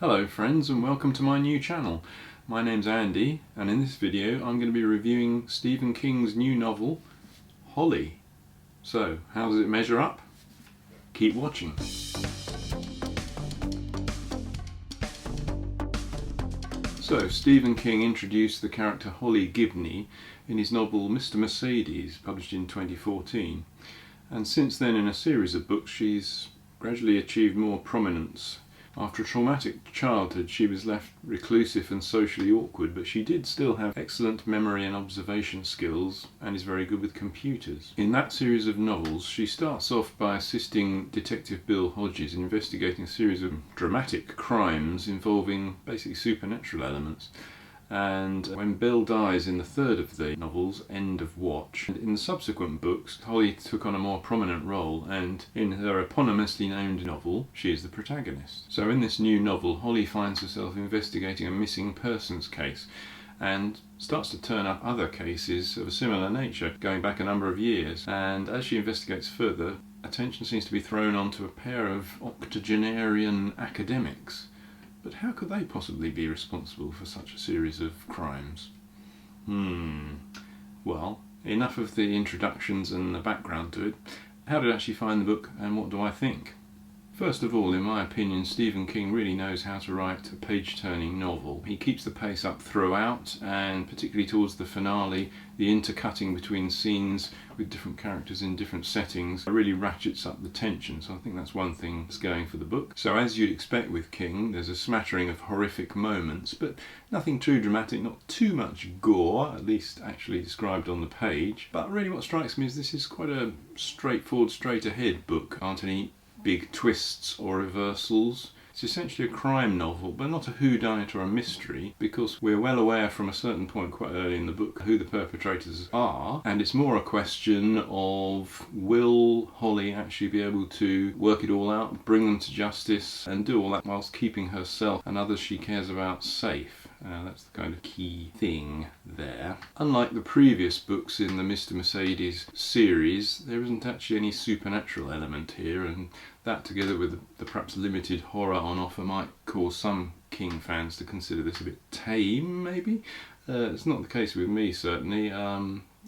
Hello friends and welcome to my new channel. My name's Andy and in this video I'm going to be reviewing Stephen King's new novel, Holly. So, how does it measure up? Keep watching. So, Stephen King introduced the character Holly Gibney in his novel Mr. Mercedes, published in 2014. And since then, in a series of books, she's gradually achieved more prominence. After a traumatic childhood, she was left reclusive and socially awkward, but she did still have excellent memory and observation skills and is very good with computers. In that series of novels, she starts off by assisting Detective Bill Hodges in investigating a series of dramatic crimes involving basically supernatural elements. And when Bill dies in the third of the novels, End of Watch, and in the subsequent books, Holly took on a more prominent role, and in her eponymously named novel, she is the protagonist. So in this new novel, Holly finds herself investigating a missing persons case, and starts to turn up other cases of a similar nature, going back a number of years. And as she investigates further, attention seems to be thrown onto a pair of octogenarian academics. But how could they possibly be responsible for such a series of crimes? Well, enough of the introductions and the background to it. How did I actually find the book and what do I think? First of all, in my opinion, Stephen King really knows how to write a page-turning novel. He keeps the pace up throughout, and particularly towards the finale, the intercutting between scenes with different characters in different settings really ratchets up the tension, so I think that's one thing that's going for the book. So as you'd expect with King, there's a smattering of horrific moments, but nothing too dramatic, not too much gore, at least actually described on the page. But really what strikes me is this is quite a straightforward, straight-ahead book. Aren't any big twists or reversals. It's essentially a crime novel, but not a whodunit or a mystery, because we're well aware from a certain point quite early in the book who the perpetrators are, and it's more a question of will Holly actually be able to work it all out, bring them to justice, and do all that whilst keeping herself and others she cares about safe. That's the kind of key thing there. Unlike the previous books in the Mr. Mercedes series, there isn't actually any supernatural element here, and that together with the perhaps limited horror on offer might cause some King fans to consider this a bit tame, maybe. It's not the case with me, certainly.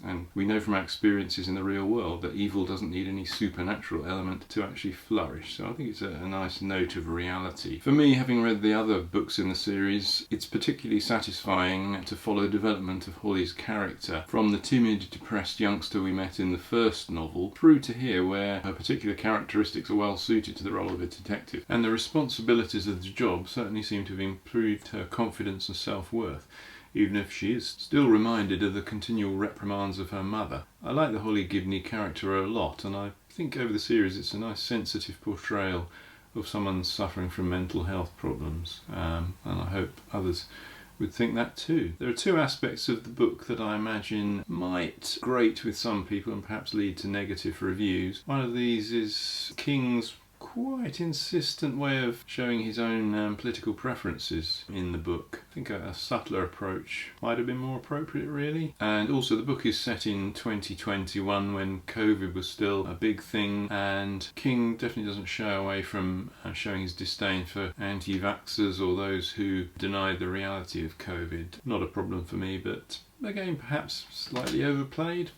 And we know from our experiences in the real world that evil doesn't need any supernatural element to actually flourish. So I think it's a nice note of reality. For me, having read the other books in the series, it's particularly satisfying to follow the development of Holly's character from the timid, depressed youngster we met in the first novel through to here, where her particular characteristics are well suited to the role of a detective. And the responsibilities of the job certainly seem to have improved her confidence and self-worth, even if she is still reminded of the continual reprimands of her mother. I like the Holly Gibney character a lot, and I think over the series it's a nice sensitive portrayal of someone suffering from mental health problems, and I hope others would think that too. There are two aspects of the book that I imagine might grate with some people and perhaps lead to negative reviews. One of these is King's quite insistent way of showing his own political preferences in the book. I think a subtler approach might have been more appropriate, really. And also the book is set in 2021 when COVID was still a big thing, and King definitely doesn't shy away from showing his disdain for anti-vaxxers or those who deny the reality of COVID. Not a problem for me, but again perhaps slightly overplayed.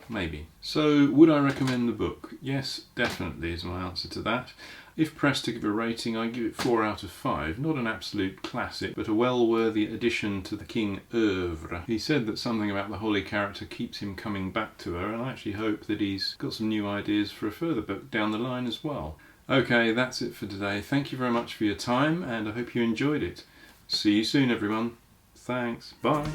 Maybe. So, would I recommend the book? Yes, definitely is my answer to that. If pressed to give a rating, I give it 4 out of 5. Not an absolute classic, but a well-worthy addition to the King oeuvre. He said that something about the Holly character keeps him coming back to her, and I actually hope that he's got some new ideas for a further book down the line as well. Okay, that's it for today. Thank you very much for your time, and I hope you enjoyed it. See you soon, everyone. Thanks. Bye.